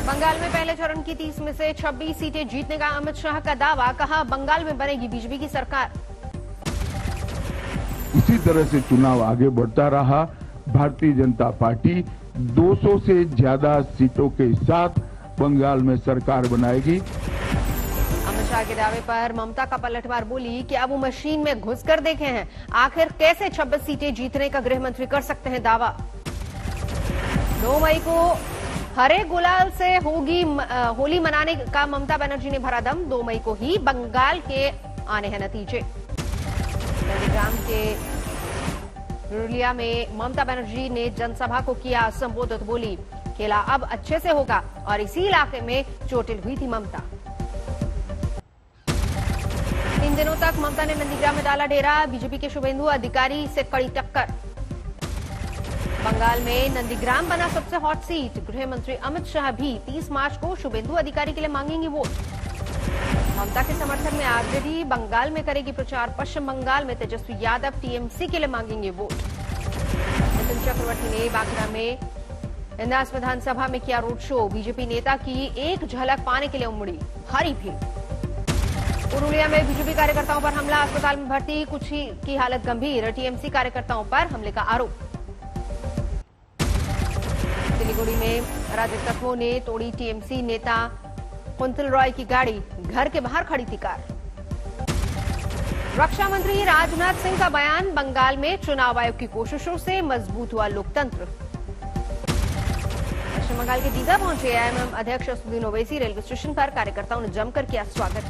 बंगाल में पहले चरण की 30 में से 26 सीटें जीतने का अमित शाह का दावा, कहा बंगाल में बनेगी बीजेपी की सरकार। इसी तरह से चुनाव आगे बढ़ता रहा। भारतीय जनता पार्टी 200 से ज्यादा सीटों के साथ बंगाल में सरकार बनाएगी। अमित शाह के दावे पर ममता का पलटवार बोली कि अब वो मशीन में घुसकर देखे हैं, आखिर कैसे 26 सीटें जीतने का गृह मंत्री कर सकते हैं दावा। 2 मई को हरे गुलाल से होगी होली मनाने का ममता बनर्जी ने भरा दम। 2 मई को ही बंगाल के आने हैं नतीजे। नंदीग्राम के रुलिया में ममता बनर्जी ने जनसभा को किया संबोधित, बोली खेला अब अच्छे से होगा और इसी इलाके में चोटिल हुई थी ममता। 3 दिनों तक ममता ने नंदीग्राम में डाला डेरा, बीजेपी के शुभेंदु अधिकारी से कड़ी टक्कर। बंगाल में नंदीग्राम बना सबसे हॉट सीट। गृह मंत्री अमित शाह भी 30 मार्च को शुभेंदु अधिकारी के लिए मांगेंगे वोट। ममता के समर्थन में आरजेडी बंगाल में करेगी प्रचार। पश्चिम बंगाल में तेजस्वी यादव टीएमसी के लिए मांगेंगे वोट। नितिन चक्रवर्ती ने बांकुरा में इंदास विधानसभा में किया रोड शो। बीजेपी नेता की एक झलक पाने के लिए उमड़ी भारी भीड़। पुरुलिया में बीजेपी कार्यकर्ताओं पर हमला, अस्पताल में भर्ती कुछ की हालत गंभीर। टीएमसी कार्यकर्ताओं पर हमले का आरोप। सिलीगुड़ी में अराजक तत्वों ने तोड़ी टीएमसी नेता कुंतल रॉय की गाड़ी, घर के बाहर खड़ी थी कार। रक्षा मंत्री राजनाथ सिंह का बयान, बंगाल में चुनाव आयोग की कोशिशों से मजबूत हुआ लोकतंत्र। पश्चिम बंगाल के दीघा पहुंचे एमएम अध्यक्ष असदुद्दीन ओवैसी, रेलवे स्टेशन पर कार्यकर्ताओं ने जमकर किया स्वागत।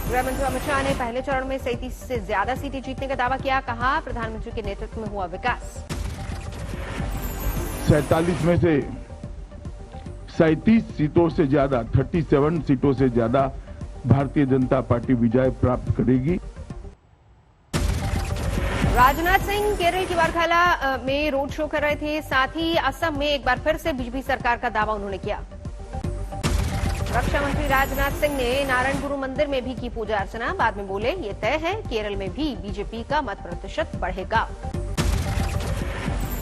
गृह मंत्री अमित शाह ने पहले चरण में 37 से ज्यादा सीटें जीतने का दावा किया, कहा प्रधानमंत्री के नेतृत्व में हुआ विकास। 47 में से 37 सीटों से ज्यादा 37 सीटों से ज्यादा भारतीय जनता पार्टी विजय प्राप्त करेगी। राजनाथ सिंह केरल की वारखाला में रोड शो कर रहे थे, साथ ही असम में एक बार फिर से बीजेपी सरकार का दावा उन्होंने किया। रक्षा मंत्री राजनाथ सिंह ने नारायण गुरु मंदिर में भी की पूजा अर्चना, बाद में बोले ये तय है केरल में भी बीजेपी का मत प्रतिशत बढ़ेगा।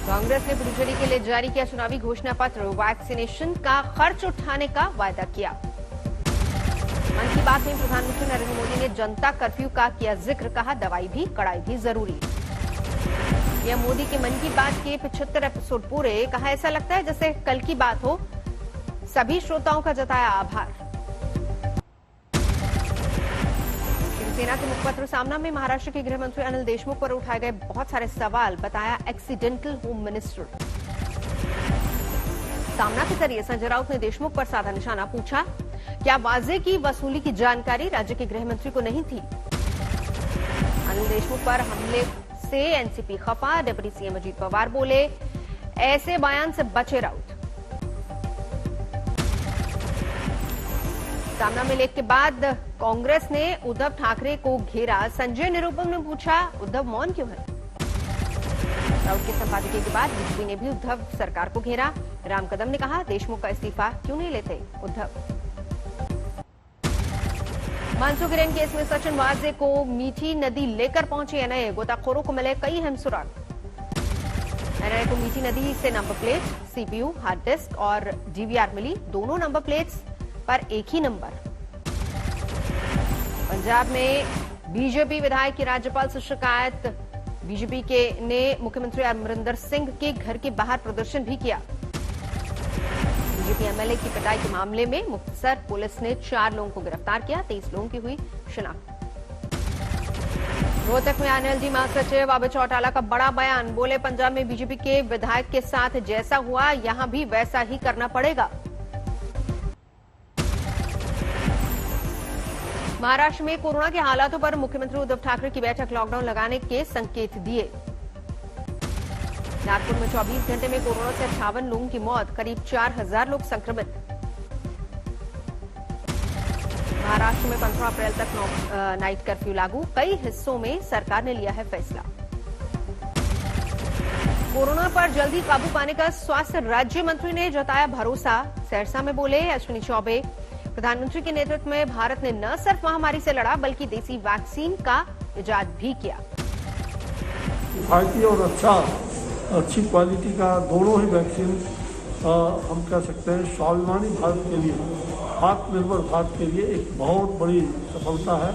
कांग्रेस ने पुडुचेरी के लिए जारी किया चुनावी घोषणा पत्र, वैक्सीनेशन का खर्च उठाने का वायदा किया। मन की बात में प्रधानमंत्री नरेंद्र मोदी ने जनता कर्फ्यू का किया जिक्र, कहा दवाई भी कड़ाई भी जरूरी। यह मोदी के मन की बात के 75 एपिसोड पूरे, कहा ऐसा लगता है जैसे कल की बात हो। सभी श्रोताओं का जताया आभार। शिवसेना के मुखपत्र सामना में महाराष्ट्र के गृह मंत्री अनिल देशमुख पर उठाए गए बहुत सारे सवाल, बताया एक्सीडेंटल होम मिनिस्टर। सामना के जरिए संजय राउत ने देशमुख पर साधा निशाना, पूछा क्या वाजे की वसूली की जानकारी राज्य के गृह मंत्री को नहीं थी। अनिल देशमुख पर हमले से एनसीपी खफा, डिप्टी सीएम अजीत पवार बोले ऐसे बयान से बचे राउत। सामना में लेख के बाद कांग्रेस ने उद्धव ठाकरे को घेरा, संजय निरूपम ने पूछा उद्धव मौन क्यों है। राउत के संपादकीय के बाद बीजेपी ने भी उद्धव सरकार को घेरा। राम कदम ने कहा देशमुख का इस्तीफा क्यों नहीं लेते उद्धव। मानसू गिरन केस में सचिन वाजे को मीठी नदी लेकर पहुंचे एनआईए, गोताखोरों को मिले कई अहम सुराग। एनआईए को मीठी नदी से number plate, CPU, hard disk और डीवीआर मिली, दोनों नंबर प्लेट्स पर एक ही नंबर। पंजाब में बीजेपी विधायक की राज्यपाल से शिकायत, बीजेपी के ने मुख्यमंत्री अमरिंदर सिंह के घर के बाहर प्रदर्शन भी किया। बीजेपी एमएलए की पिटाई के मामले में मुक्तसर पुलिस ने 4 लोगों को गिरफ्तार किया, 23 लोगों की हुई शिनाख्त। रोहतक में एनएलडी महासचिव अभय चौटाला का बड़ा बयान, बोले पंजाब में बीजेपी के विधायक के साथ जैसा हुआ यहां भी वैसा ही करना पड़ेगा। महाराष्ट्र में कोरोना के हालातों पर मुख्यमंत्री उद्धव ठाकरे की बैठक, लॉकडाउन लगाने के संकेत दिए। नागपुर में 24 घंटे में कोरोना से 58 लोगों की मौत, करीब 4000 लोग संक्रमित। महाराष्ट्र में 15 अप्रैल तक नाइट कर्फ्यू लागू, कई हिस्सों में सरकार ने लिया है फैसला। कोरोना पर जल्दी काबू पाने का स्वास्थ्य राज्य मंत्री ने जताया भरोसा। सहरसा में बोले अश्विनी चौबे, प्रधानमंत्री के नेतृत्व में भारत ने न सिर्फ महामारी से लड़ा बल्कि देसी वैक्सीन का इजाद भी किया। किफायती और अच्छी क्वालिटी का दोनों ही वैक्सीन हम कह सकते हैं स्वाभिमानी भारत के लिए, आत्मनिर्भर भारत के लिए एक बहुत बड़ी सफलता है।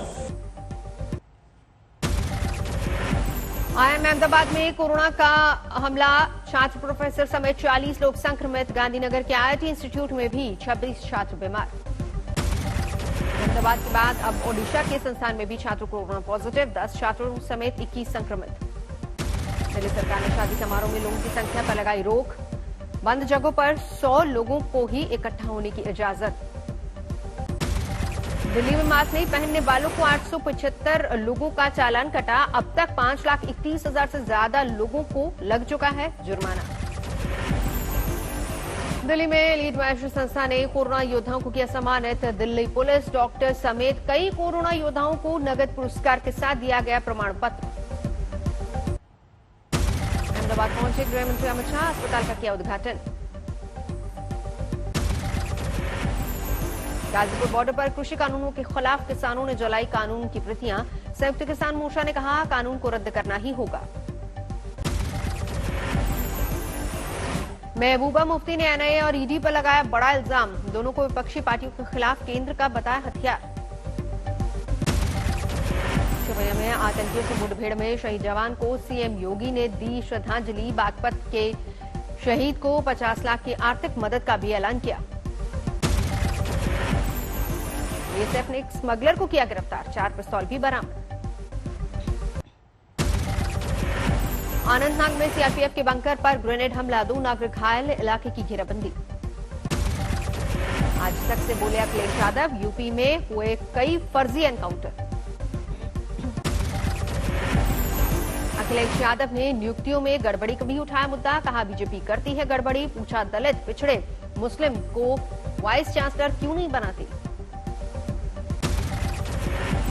आईएम अहमदाबाद में कोरोना का हमला, छात्र प्रोफेसर समेत 40 लोग संक्रमित। गांधीनगर के आईआईटी इंस्टीट्यूट में भी 26 छात्र बीमार। अहमदाबाद के बाद अब ओडिशा के संस्थान में भी छात्र कोरोना पॉजिटिव, 10 छात्रों समेत 21 संक्रमित। दिल्ली सरकार ने शादी समारोह में लोगों की संख्या पर लगाई रोक, बंद जगहों पर 100 लोगों को ही इकट्ठा होने की इजाजत। दिल्ली में मास्क नहीं पहनने वालों को 875 लोगों का चालान कटा, अब तक 5,31,000 से ज्यादा लोगों को लग चुका है जुर्माना। दिल्ली में एलीट वैश्य संस्था ने कोरोना योद्धाओं को किया सम्मानित। दिल्ली पुलिस, डॉक्टर समेत कई कोरोना योद्धाओं को नगद पुरस्कार के साथ दिया गया प्रमाण पत्र। अहमदाबाद पहुंचे गृह मंत्री अमित शाह, अस्पताल का किया उद्घाटन। गाजीपुर बॉर्डर पर कृषि कानूनों के खिलाफ किसानों ने जलाई कानून की प्रतियां। संयुक्त किसान मोर्चा ने कहा कानून को रद्द करना ही होगा। महबूबा मुफ्ती ने एनआईए और ईडी पर लगाया बड़ा इल्जाम, दोनों को विपक्षी पार्टियों के खिलाफ केंद्र का बताया हथियार। शिवैया में आतंकियों से मुठभेड़ में शहीद जवान को सीएम योगी ने दी श्रद्धांजलि। बागपत के शहीद को 50 लाख की आर्थिक मदद का भी ऐलान किया। बीएसएफ ने एक स्मगलर को किया गिरफ्तार, 4 पिस्तौल भी बरामद। अनंतनाग में सीआरपीएफ के बंकर पर ग्रेनेड हमला, 2 नागरिक घायल, इलाके की घेराबंदी। आज तक से बोले अखिलेश यादव, यूपी में हुए कई फर्जी एनकाउंटर। अखिलेश यादव ने नियुक्तियों में गड़बड़ी का भी उठाया मुद्दा, कहा बीजेपी करती है गड़बड़ी, पूछा दलित, पिछड़े, मुस्लिम को वाइस चांसलर क्यों नहीं बनाती।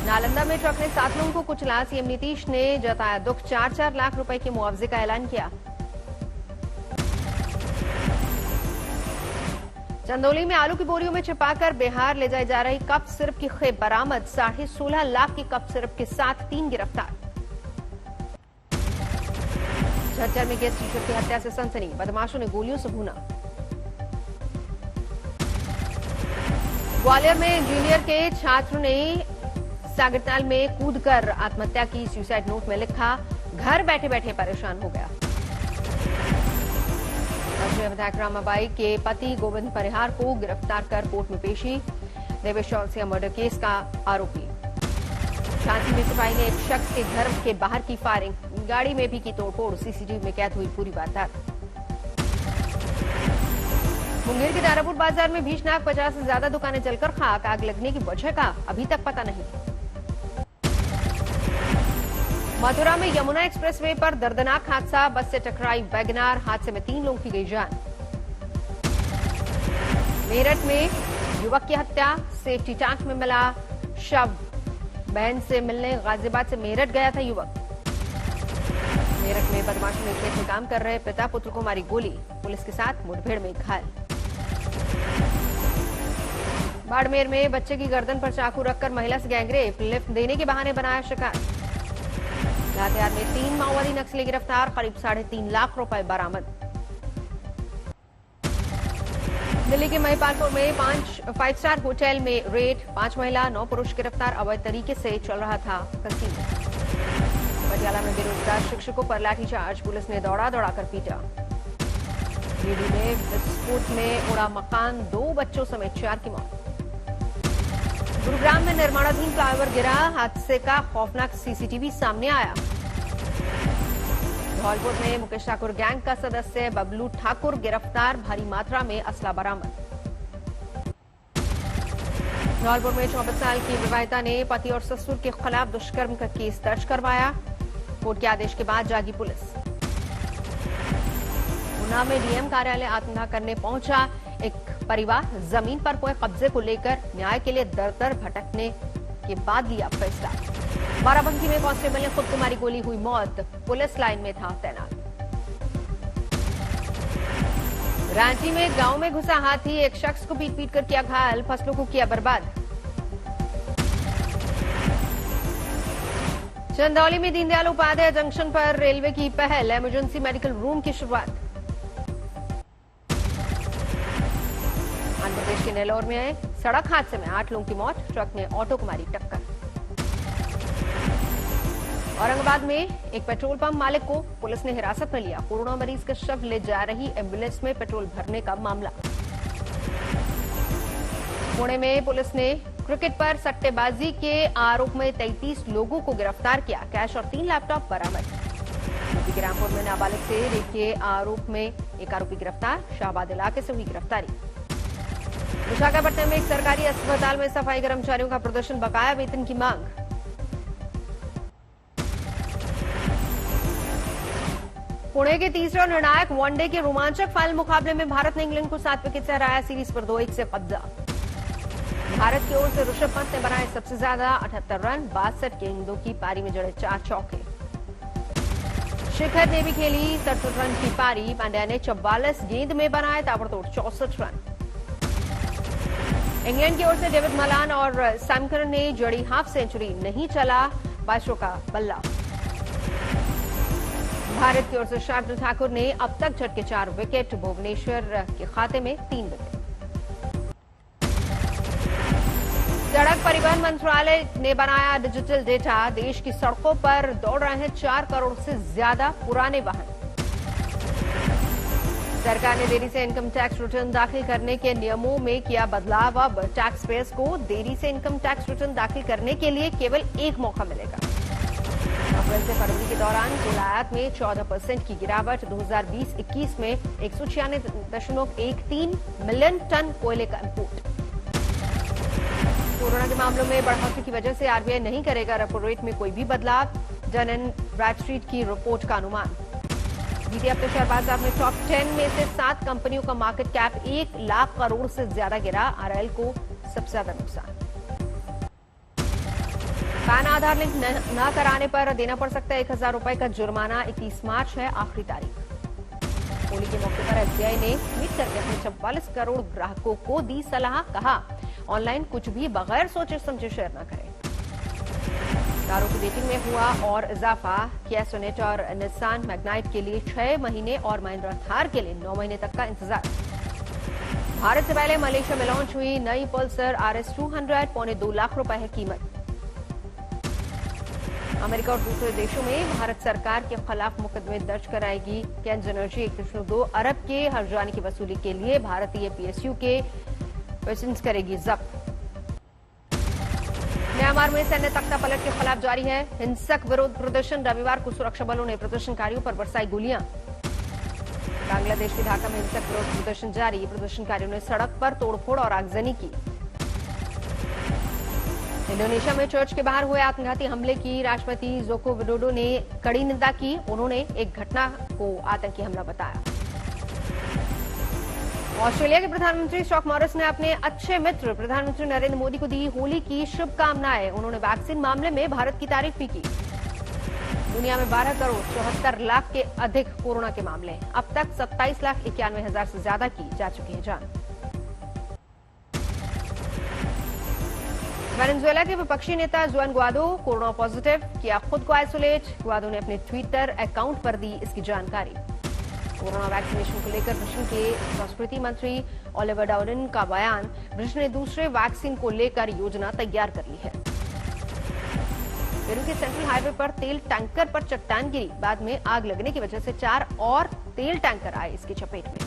नालंदा में ट्रक ने 7 लोगों को कुचला, सीएम नीतीश ने जताया दुख, 4-4 लाख रुपए के मुआवजे का ऐलान किया। चंदौली में आलू की बोरियों में छिपाकर बिहार ले जाई जा रही कप सिरप की खेप बरामद, 16.5 लाख की कप सिरप के साथ 3 गिरफ्तार। झज्जर में गेस्ट टीचर की हत्या से सनसनी, बदमाशों ने गोलियों से भूना। ग्वालियर में इंजीनियर के छात्र ने सागरताल में कूदकर आत्महत्या की, सुसाइड नोट में लिखा घर बैठे बैठे परेशान हो गया। विधायक रामाबाई के पति गोविंद परिहार को गिरफ्तार कर कोर्ट में पेशी, देवेश चौरसिया मर्डर केस का आरोपी। झांसी में सिपाही ने एक शख्स के घर के बाहर की फायरिंग, गाड़ी में भी की तोड़फोड़, सीसीटीवी में कैद हुई पूरी वारदात। मुंगेर के दारापुर बाजार में भीषणाग, 50 से ज्यादा दुकानें जलकर खाक, आग लगने की वजह का अभी तक पता नहीं। मथुरा में यमुना एक्सप्रेसवे पर दर्दनाक हादसा, बस से टकराई वैगनार, हादसे में 3 लोगों की गई जान। मेरठ में युवक की हत्या, सेफ्टी टैंक में मिला शव, बहन से मिलने गाजियाबाद से मेरठ गया था युवक। मेरठ में बदमाशों ने खेत में काम कर रहे पिता पुत्र को मारी गोली, पुलिस के साथ मुठभेड़ में घायल। बाड़मेर में बच्चे की गर्दन पर चाकू रखकर महिला से गैंगरेप, लिफ्ट देने के बहाने बनाया शिकार। लातेहार में 3 माओवादी नक्सली गिरफ्तार, करीब 3.5 लाख रुपए बरामद। दिल्ली के महिपालपुर में 5 स्टार होटल में रेड, 5 महिला 9 पुरुष गिरफ्तार, अवैध तरीके से चल रहा था कसीनो। पटियाला में बेरोजगार शिक्षकों पर लाठीचार्ज, पुलिस ने दौड़ा कर पीटा। गिरिडीह में विस्फोट में उड़ा मकान, 2 बच्चों समेत 4 की मौत। गुरुग्राम में निर्माणाधीन फ्लाईओवर गिरा, हादसे का खौफनाक सीसीटीवी सामने आया। धौलपुर में मुकेश ठाकुर गैंग का सदस्य बबलू ठाकुर गिरफ्तार, भारी मात्रा में असला बरामद। धौलपुर में 24 साल की विवाहिता ने पति और ससुर के खिलाफ दुष्कर्म का केस दर्ज करवाया, कोर्ट के आदेश के बाद जागी पुलिस। ऊना में डीएम कार्यालय आत्मदाह करने पहुंचा एक परिवार, जमीन पर हुए कब्जे को लेकर न्याय के लिए दर भटकने के बाद लिया फैसला। बाराबंकी में कांस्टेबल ने खुद को मारी गोली, हुई मौत, पुलिस लाइन में था तैनात। रांची में गांव में घुसा हाथी, एक शख्स को पीट कर किया घायल, फसलों को किया बर्बाद। चंदौली में दीनदयाल उपाध्याय जंक्शन पर रेलवे की पहल, इमरजेंसी मेडिकल रूम की शुरुआत। आंध्र प्रदेश के नेल्लोर में सड़क हादसे में 8 लोगों की मौत, ट्रक ने ऑटो को मारी टक्कर। औरंगाबाद में एक पेट्रोल पंप मालिक को पुलिस ने हिरासत में लिया, कोरोना मरीज का शव ले जा रही एम्बुलेंस में पेट्रोल भरने का मामला। पुणे में पुलिस ने क्रिकेट पर सट्टेबाजी के आरोप में 33 लोगों को गिरफ्तार किया, कैश और 3 लैपटॉप बरामद। यूपी के रामपुर में नाबालिग से रेप के आरोप में एक आरोपी गिरफ्तार, शाहबाद इलाके से हुई गिरफ्तारी। विशाखापट्टनम में एक सरकारी अस्पताल में सफाई कर्मचारियों का प्रदर्शन, बकाया वेतन की मांग। पुणे के तीसरे और निर्णायक वनडे के रोमांचक फाइनल मुकाबले में भारत ने इंग्लैंड को 7 विकेट से हराया, सीरीज पर 2-1 से कब्जा। भारत की ओर से ऋषभ पंत ने बनाए सबसे ज्यादा 78 रन, 62 गेंदों की पारी में जड़े 4 चौके। शिखर ने भी खेली 67 रन की पारी, पांड्या ने 44 गेंद में बनाए ताबड़तोड़ 64 रन। इंग्लैंड की ओर से डेविड मलान और सैम करन ने जड़ी हाफ सेंचुरी, नहीं चला बाशो का बल्ला। भारत की ओर से शार्दुल ठाकुर ने अब तक झटके 4 विकेट, भुवनेश्वर के खाते में 3 विकेट। सड़क परिवहन मंत्रालय ने बनाया डिजिटल डेटा, देश की सड़कों पर दौड़ रहे हैं 4 करोड़ से ज्यादा पुराने वाहन। सरकार ने देरी से इनकम टैक्स रिटर्न दाखिल करने के नियमों में किया बदलाव, अब टैक्स पेयर्स को देरी से इनकम टैक्स रिटर्न दाखिल करने के लिए केवल एक मौका मिलेगा। अप्रैल से फरवरी के दौरान कुल आयात में 14% की गिरावट, 2020-21 में 196.13 मिलियन टन कोयले का इंपोर्ट। कोरोना के मामलों में बढ़ोतरी की वजह से आरबीआई नहीं करेगा रेपो रेट में कोई भी बदलाव, डन एंड ब्रैडस्ट्रीट की रिपोर्ट का अनुमान। बीते हफ्ते शेयर बाजार में टॉप 10 में से 7 कंपनियों का मार्केट कैप 1 लाख करोड़ से ज्यादा गिरा, आरआईएल को सबसे ज्यादा नुकसान। पैन आधार लिंक न कराने पर देना पड़ सकता है 1000 रुपए का जुर्माना, 21 मार्च है आखिरी तारीख। होली के मौके पर एसबीआई ने ट्वीट करके अपने 44 करोड़ ग्राहकों को दी सलाह, कहा ऑनलाइन कुछ भी बगैर सोचे समझे शेयर न करें। कारों की रेटिंग में हुआ और इजाफा, किया सोनेट और निसान मैग्नाइट के लिए 6 महीने और महिंद्रा थार के लिए 9 महीने तक का इंतजार। भारत से पहले मलेशिया में लॉन्च हुई नई पल्सर RS 200, 2.25 लाख रुपए है कीमत। अमेरिका और दूसरे देशों में भारत सरकार के खिलाफ मुकदमे दर्ज कराएगी केंज एनर्जी। 1.2 अरब के हर्जाने की वसूली के लिए भारतीय PSU के पेशेंस करेगी जब्त। म्यांमार में सैन्य तख्ता पलट के खिलाफ जारी है हिंसक विरोध प्रदर्शन, रविवार को सुरक्षा बलों ने प्रदर्शनकारियों पर बरसाई गोलियां। बांग्लादेश के ढाका में हिंसक विरोध प्रदर्शन जारी, प्रदर्शनकारियों ने सड़क पर तोड़फोड़ और आगजनी की। इंडोनेशिया में चर्च के बाहर हुए आत्मघाती हमले की राष्ट्रपति जोको विडोडो ने कड़ी निंदा की, उन्होंने एक घटना को आतंकी हमला बताया। ऑस्ट्रेलिया के प्रधानमंत्री स्कॉट मॉरिसन ने अपने अच्छे मित्र प्रधानमंत्री नरेंद्र मोदी को दी होली की शुभकामनाएं, उन्होंने वैक्सीन मामले में भारत की तारीफ भी की। दुनिया में 12 करोड़ 74 लाख के अधिक कोरोना के मामले, अब तक 27,91,000 से ज्यादा की जा चुकी है जान। वेनेजुएला के विपक्षी नेता जुआन गुआइडो कोरोना पॉजिटिव, किया खुद को आइसोलेट। गुआइडो ने अपने ट्विटर अकाउंट पर दी इसकी जानकारी। कोरोना वैक्सीनेशन को लेकर ब्रिटेन के संस्कृति मंत्री ओलिवर डाउडेन का बयान, ब्रिटेन ने दूसरे वैक्सीन को लेकर योजना तैयार कर ली है। पेरू के सेंट्रल हाईवे पर तेल टैंकर पर चट्टान गिरी, बाद में आग लगने की वजह से 4 और तेल टैंकर आए इसकी चपेट में।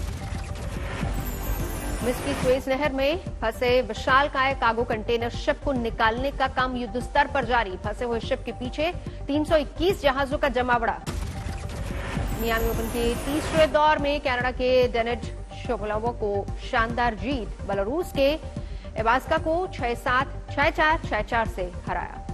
मिस्र की सुएज नहर में फंसे विशालकाय कार्गो कंटेनर शिप को निकालने का काम युद्ध स्तर पर जारी, फंसे हुए शिप के पीछे 321 जहाजों का जमावड़ा। मियामी ओपन के तीसरे दौर में कनाडा के डेनिस शापोवालोव को शानदार जीत, बेलारूस के इवास्का को 6-7, 6-4, 6-4 से हराया।